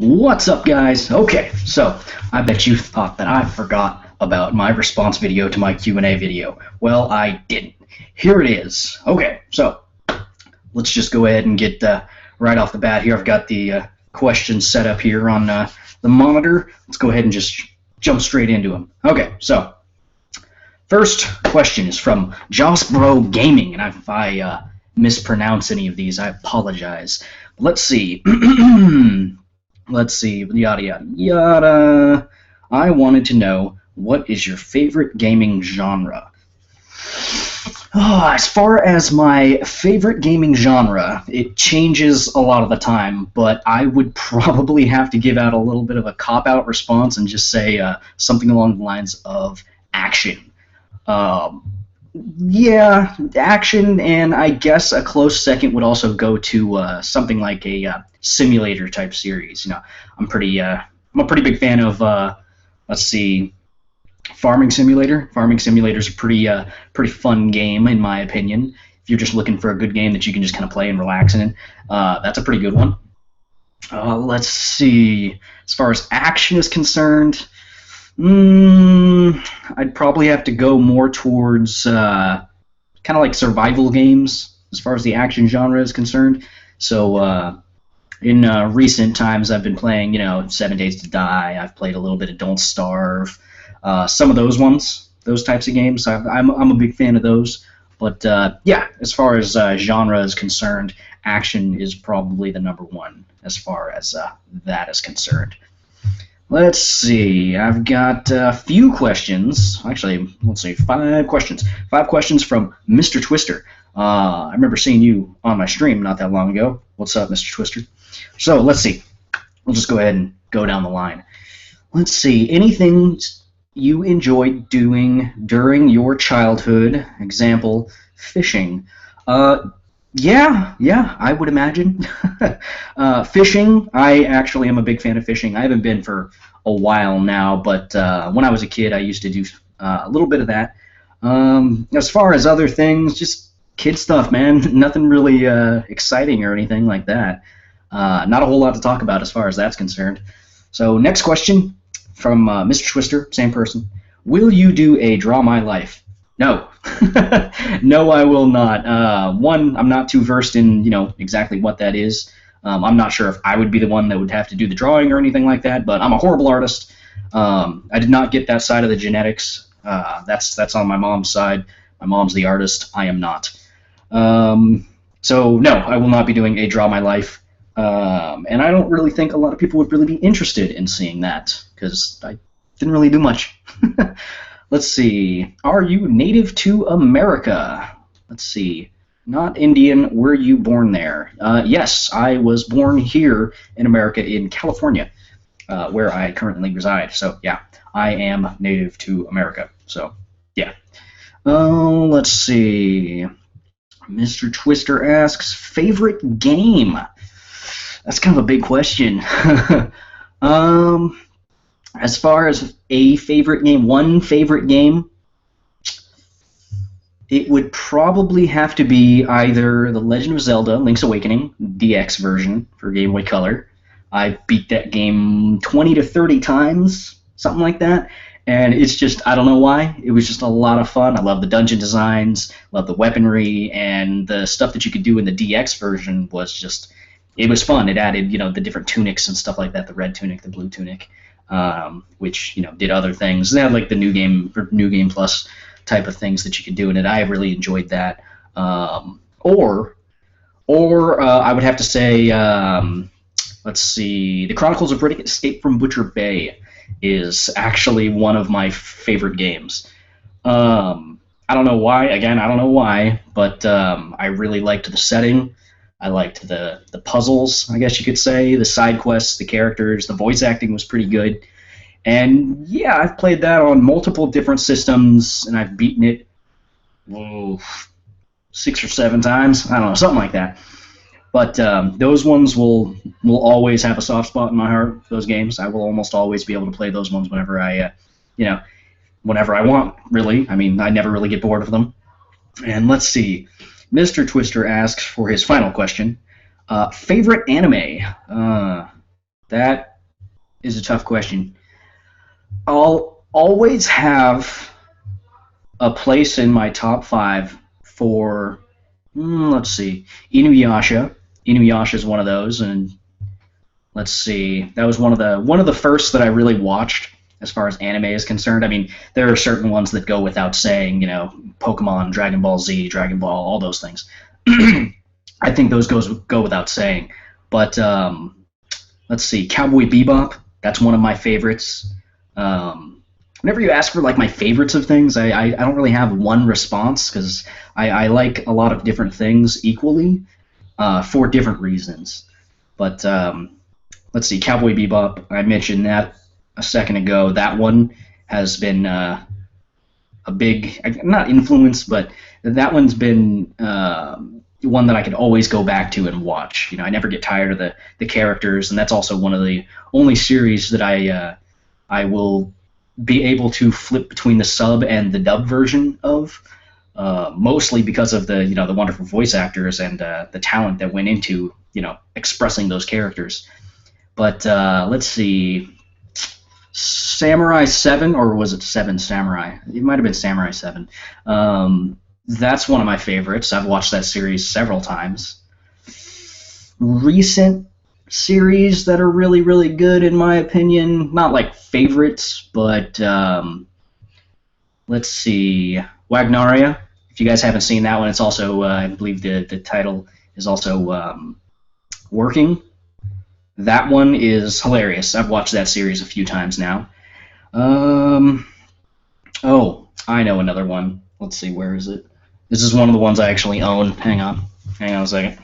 What's up, guys? Okay, so I bet you thought that I forgot about my response video to my Q&A video. Well, I didn't. Here it is. Okay, so let's just go ahead and get right off the bat here. I've got the questions set up here on the monitor. Let's go ahead and just jump straight into them. Okay, so first question is from Josbro Gaming, and if I mispronounce any of these, I apologize. Let's see. Let's see, yada yada yada. I wanted to know, what is your favorite gaming genre? As far as my favorite gaming genre, it changes a lot of the time, but I would probably have to give out a little bit of a cop-out response and just say something along the lines of action. Yeah, action, and I guess a close second would also go to something like a simulator type series. You know, I'm a pretty big fan of let's see, Farming Simulator. Farming Simulator is a pretty fun game in my opinion. If you're just looking for a good game that you can just kind of play and relax in, that's a pretty good one. Let's see, as far as action is concerned, I'd probably have to go more towards kind of like survival games as far as the action genre is concerned. So in recent times, I've been playing, 7 Days to Die. I've played a little bit of Don't Starve. Some of those ones, those types of games, I'm a big fan of those. But yeah, as far as genre is concerned, action is probably the number one as far as that is concerned. Let's see, I've got a few questions. Actually, let's see, 5 questions. 5 questions from Mr. Twister. I remember seeing you on my stream not that long ago. What's up, Mr. Twister? So, let's see. We'll just go ahead and go down the line. Let's see, anything you enjoyed doing during your childhood? Example, fishing. Yeah, I would imagine. Fishing, I actually am a big fan of fishing. I haven't been for a while now, but when I was a kid, I used to do a little bit of that. As far as other things, just kid stuff, man. Nothing really exciting or anything like that. Not a whole lot to talk about as far as that's concerned. So next question from Mr. Twister, same person. Will you do a Draw My Life? No. No, I will not. One, I'm not too versed in, exactly what that is. I'm not sure if I would be the one that would have to do the drawing or anything like that, but I'm a horrible artist. I did not get that side of the genetics. That's on my mom's side. My mom's the artist. I am not. So, no, I will not be doing a Draw My Life. And I don't really think a lot of people would really be interested in seeing that, because I didn't really do much. Let's see. Are you native to America? Let's see. Not Indian. Were you born there? Yes, I was born here in America, in California, where I currently reside. So, yeah, I am native to America. So, yeah. Let's see. Mr. Twister asks, favorite game? That's kind of a big question. As far as a favorite game, one favorite game, it would probably have to be either The Legend of Zelda, Link's Awakening, DX version for Game Boy Color. I beat that game 20 to 30 times, something like that, and it's just, I don't know why, it was just a lot of fun. I love the dungeon designs, love the weaponry, and the stuff that you could do in the DX version was just, it was fun. It added, the different tunics and stuff like that, the red tunic, the blue tunic. Which did other things. They had like the new game plus type of things that you could do in it. I really enjoyed that. Or I would have to say, let's see, The Chronicles of Riddick: Escape from Butcher Bay is actually one of my favorite games. I don't know why. Again, I don't know why, but I really liked the setting. I liked the puzzles, I guess you could say, the side quests, the characters, the voice acting was pretty good. And yeah, I've played that on multiple different systems, and I've beaten it 6 or 7 times. I don't know, something like that. But those ones will always have a soft spot in my heart, those games. I will almost always be able to play those ones whenever whenever I want, really. I mean, I never really get bored of them. And let's see. Mr. Twister asks for his final question. Favorite anime? That is a tough question. I'll always have a place in my top five for, let's see, Inuyasha. Inuyasha is one of those, and let's see, that was one of the first that I really watched as far as anime is concerned. I mean, there are certain ones that go without saying, Pokemon, Dragon Ball Z, Dragon Ball, all those things. I think those go without saying. But let's see, Cowboy Bebop. That's one of my favorites. Whenever you ask for like my favorites of things, I don't really have one response because I like a lot of different things equally for different reasons. But let's see, Cowboy Bebop. I mentioned that a second ago. That one has been a big, not influence, but that one's been one that I could always go back to and watch. I never get tired of the characters, and that's also one of the only series that I will be able to flip between the sub and the dub version of, mostly because of the wonderful voice actors and the talent that went into expressing those characters. But let's see, Samurai 7, or was it 7 Samurai? It might have been Samurai 7. That's one of my favorites. I've watched that series several times. Recent series that are really, really good in my opinion, not like favorites, but let's see, Wagnaria. If you guys haven't seen that one, it's also, I believe the title is also Working. That one is hilarious. I've watched that series a few times now. Oh, I know another one. Let's see, where is it? This is one of the ones I actually own. Hang on a second.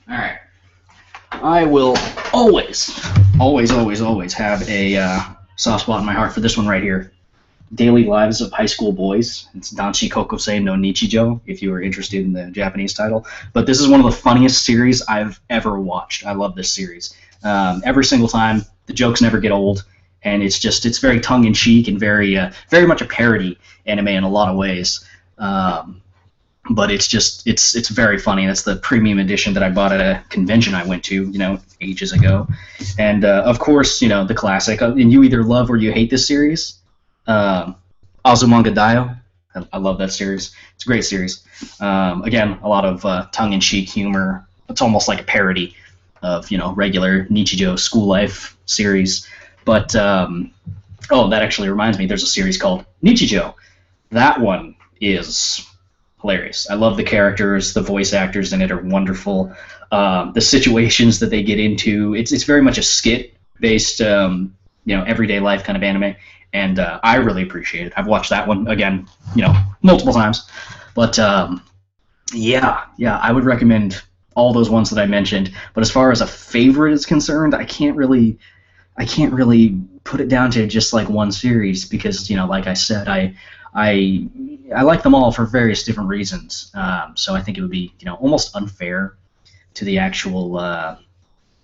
Alright. I will always have a soft spot in my heart for this one right here. Daily Lives of High School Boys. It's Danshi Kokosei no Nichijo, if you are interested in the Japanese title. But this is one of the funniest series I've ever watched. I love this series. Every single time, the jokes never get old, and it's very tongue-in-cheek and very much a parody anime in a lot of ways. But it's very funny. That's the premium edition that I bought at a convention I went to, ages ago. And of course, the classic. And you either love or you hate this series. Azumanga Daioh. I love that series. It's a great series. Again, a lot of tongue-in-cheek humor. It's almost like a parody of regular Nichijou school life series. But that actually reminds me. There's a series called Nichijou. That one is hilarious. I love the characters. The voice actors in it are wonderful. The situations that they get into. It's very much a skit-based, everyday life kind of anime. And I really appreciate it. I've watched that one again, multiple times. But yeah, I would recommend all those ones that I mentioned. But as far as a favorite is concerned, I can't really put it down to just like one series because like I said, I like them all for various different reasons. So I think it would be almost unfair to the actual the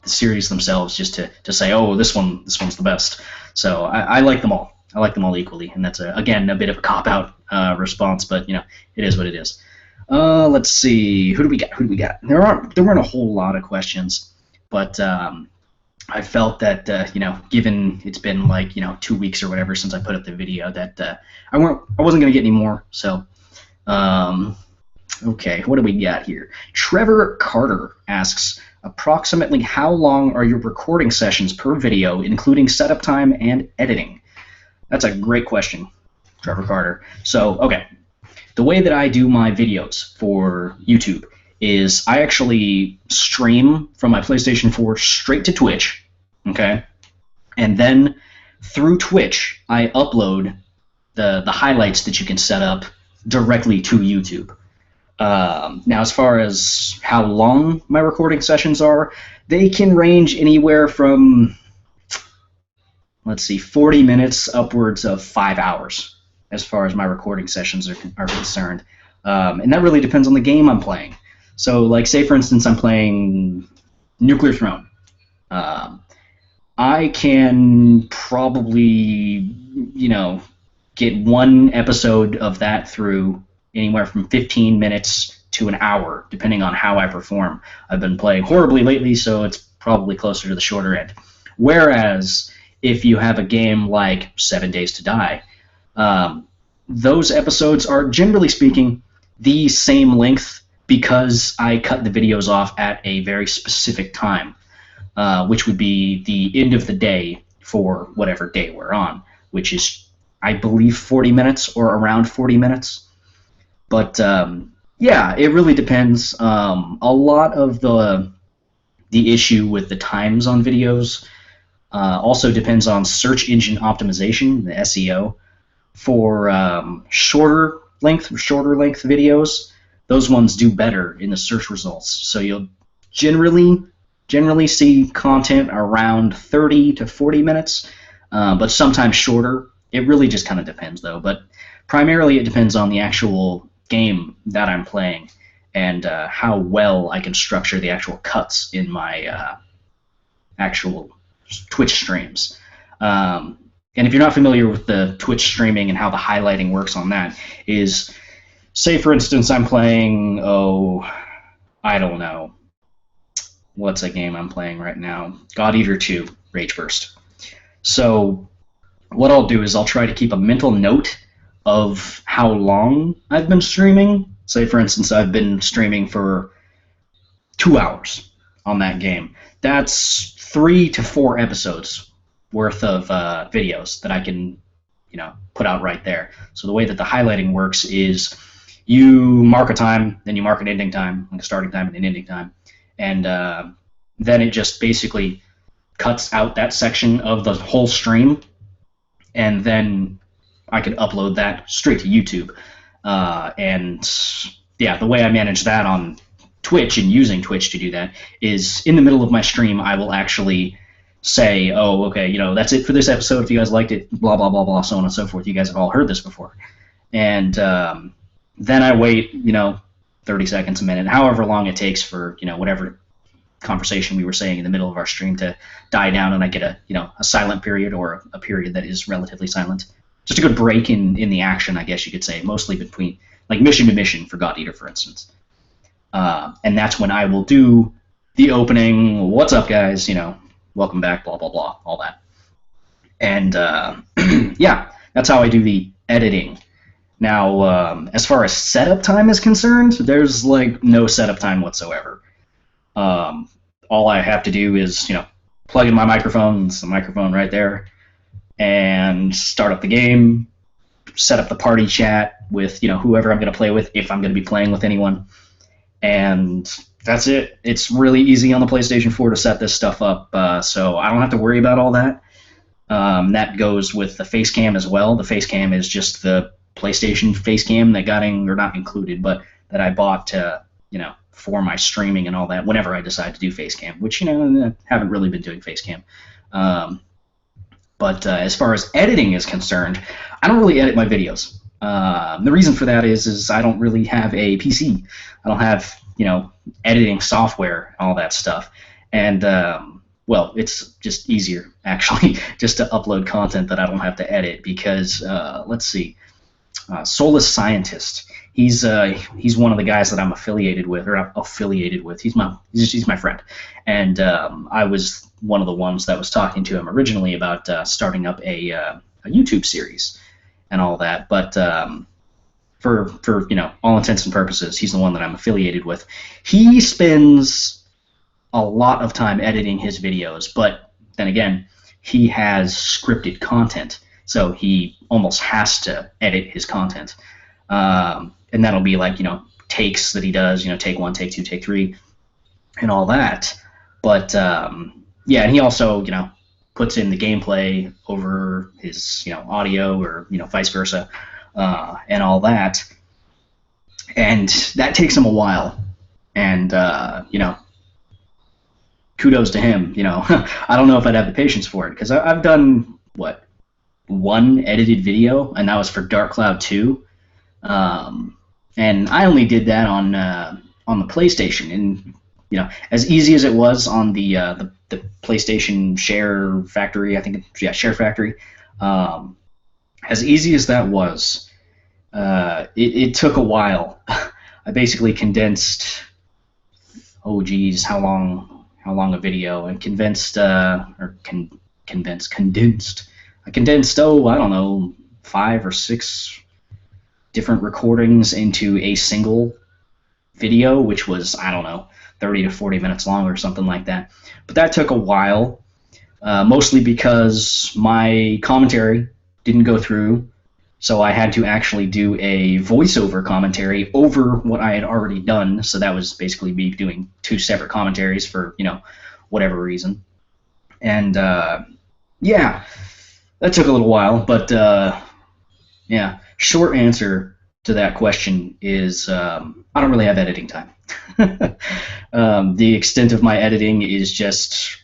series themselves just to say, oh, this one's the best. So I like them all. I like them all equally, and that's again a bit of a cop-out response, but it is what it is. Let's see, who do we got? There weren't a whole lot of questions, but I felt that given it's been like 2 weeks or whatever since I put up the video, that I wasn't gonna get any more. So okay, what do we got here? Trevor Carter asks, approximately how long are your recording sessions per video, including setup time and editing? That's a great question, Trevor Carter. So, okay, the way that I do my videos for YouTube is I actually stream from my PlayStation 4 straight to Twitch, okay? And then through Twitch, I upload the highlights that you can set up directly to YouTube. Now, as far as how long my recording sessions are, they can range anywhere from, 40 minutes upwards of 5 hours as far as my recording sessions are concerned. And that really depends on the game I'm playing. So, like, say, for instance, I'm playing Nuclear Throne. I can probably, get one episode of that through anywhere from 15 minutes to an hour, depending on how I perform. I've been playing horribly lately, so it's probably closer to the shorter end. Whereas if you have a game like 7 Days to Die, those episodes are, generally speaking, the same length because I cut the videos off at a very specific time, which would be the end of the day for whatever day we're on, which is, I believe, 40 minutes or around 40 minutes. But yeah, it really depends. A lot of the issue with the times on videos also depends on search engine optimization, the SEO. For shorter length videos, those ones do better in the search results. So you'll generally see content around 30 to 40 minutes, but sometimes shorter. It really just kind of depends, though. But primarily it depends on the actual game that I'm playing and how well I can structure the actual cuts in my actual Twitch streams. And if you're not familiar with the Twitch streaming and how the highlighting works on that, is, say for instance I'm playing, I don't know, what's a game I'm playing right now? God Eater 2, Rage Burst. So what I'll do is I'll try to keep a mental note of how long I've been streaming. Say for instance I've been streaming for 2 hours on that game. That's 3 to 4 episodes worth of videos that I can, put out right there. So the way that the highlighting works is you mark a time, then you mark an ending time, like a starting time and an ending time, and then it just basically cuts out that section of the whole stream, and then I could upload that straight to YouTube. And yeah, the way I manage that on Twitch and using Twitch to do that is in the middle of my stream I will actually say, okay, that's it for this episode. If you guys liked it, blah, blah, blah, blah, so on and so forth. You guys have all heard this before. And then I wait, 30 seconds, a minute, however long it takes for, whatever conversation we were saying in the middle of our stream to die down, and I get a silent period or a period that is relatively silent. Just a good break in the action, I guess you could say, mostly between, like, mission to mission for God Eater, for instance. And that's when I will do the opening, what's up, guys, welcome back, blah, blah, blah, all that. And, yeah, that's how I do the editing. Now, as far as setup time is concerned, there's, no setup time whatsoever. All I have to do is, plug in my microphone, it's the microphone right there, and start up the game, set up the party chat with, whoever I'm going to play with, if I'm going to be playing with anyone, and that's it. It's really easy on the PlayStation 4 to set this stuff up, so I don't have to worry about all that. That goes with the face cam as well. The face cam is just the PlayStation face cam that got or not included, but that I bought to, for my streaming and all that whenever I decide to do face cam, which, I haven't really been doing face cam. But as far as editing is concerned, I don't really edit my videos. The reason for that is I don't really have a PC. I don't have, editing software and all that stuff. And, well, it's just easier, actually, just to upload content that I don't have to edit because, let's see, Soulless Scientist, he's one of the guys that I'm affiliated with, or not affiliated with. He's my friend. And I was one of the ones that was talking to him originally about starting up a YouTube series and all that. But for all intents and purposes, he's the one that I'm affiliated with. He spends a lot of time editing his videos, but then again, he has scripted content, so he almost has to edit his content. And that'll be like, takes that he does, take 1, take 2, take 3, and all that. But, yeah, and he also, puts in the gameplay over his, audio or, vice versa, and all that. And that takes him a while. And, kudos to him, I don't know if I'd have the patience for it, because I've done, one edited video, and that was for Dark Cloud 2. And I only did that on the PlayStation, and as easy as it was on the PlayStation Share Factory, Share Factory. as easy as that was, it took a while. I basically condensed, oh geez, how long a video, and condensed. I condensed, oh, I don't know, 5 or 6 different recordings into a single video, which was, I don't know, 30 to 40 minutes long or something like that. But that took a while, mostly because my commentary didn't go through, so I had to actually do a voiceover commentary over what I had already done. So that was basically me doing 2 separate commentaries for, whatever reason. And yeah, that took a little while, but yeah, short answer to that question is I don't really have editing time. The extent of my editing is just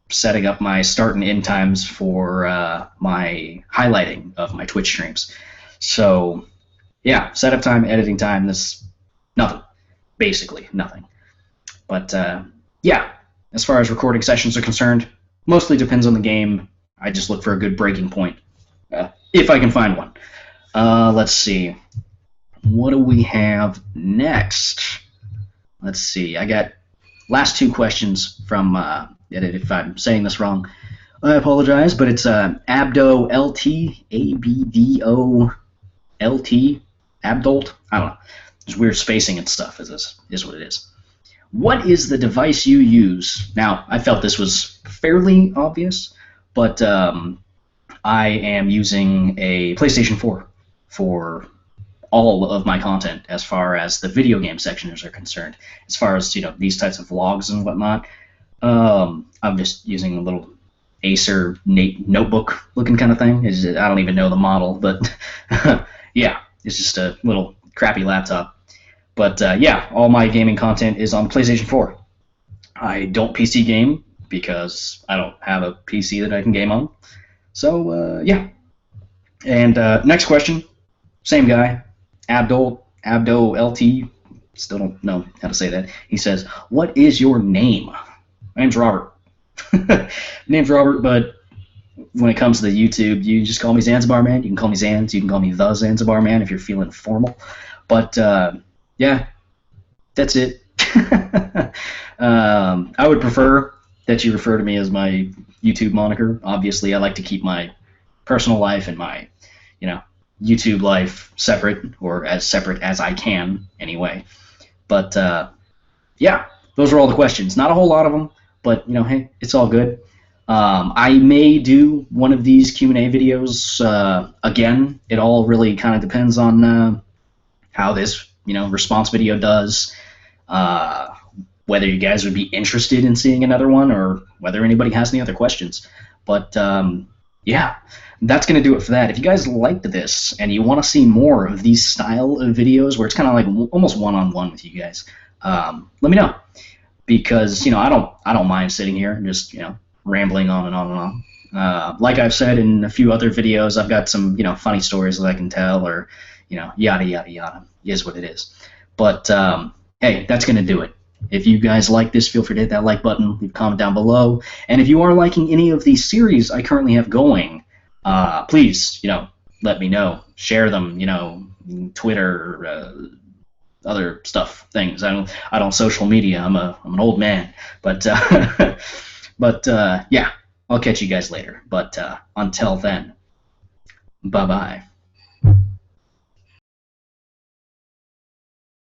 setting up my start and end times for my highlighting of my Twitch streams. So yeah, setup time, editing time, this nothing, basically nothing. But yeah, as far as recording sessions are concerned, mostly depends on the game. I just look for a good breaking point, if I can find one. Let's see. What do we have next? Let's see. I got last 2 questions from, if I'm saying this wrong, I apologize, but it's Abdo LT, ABDO LT, Abdolt? I don't know. There's weird spacing and stuff, is what it is. What is the device you use? Now, I felt this was fairly obvious, but I am using a PlayStation 4 for all of my content as far as the video game sections are concerned. As far as, these types of vlogs and whatnot, I'm just using a little Acer notebook looking kind of thing. I don't even know the model, but yeah, it's just a little crappy laptop. But yeah, all my gaming content is on PlayStation 4. I don't PC game because I don't have a PC that I can game on. So yeah. And next question, same guy, Abdo LT, still don't know how to say that. He says, what is your name? My name's Robert. Name's Robert, but when it comes to the YouTube, you just call me Zanzibar Man. You can call me Zanz. You can call me the Zanzibar Man if you're feeling formal. But yeah, that's it. I would prefer that you refer to me as my YouTube moniker. Obviously, I like to keep my personal life and my, YouTube life separate, or as separate as I can, anyway. But yeah, those are all the questions. Not a whole lot of them, but hey, it's all good. I may do one of these Q&A videos again. It all really kind of depends on how this response video does, whether you guys would be interested in seeing another one, or whether anybody has any other questions. But yeah, that's going to do it for that. If you guys liked this and you want to see more of these style of videos where it's kind of like almost one-on-one with you guys, let me know, because I don't mind sitting here and just rambling on and on and on. Like I've said in a few other videos, I've got some funny stories that I can tell, or yada yada yada, is what it is. But hey, that's going to do it. If you guys like this, feel free to hit that like button, leave a comment down below. And if you are liking any of these series I currently have going, please, let me know. Share them, Twitter, other stuff, things. I don't social media. I'm an old man. But yeah, I'll catch you guys later. But until then, bye-bye.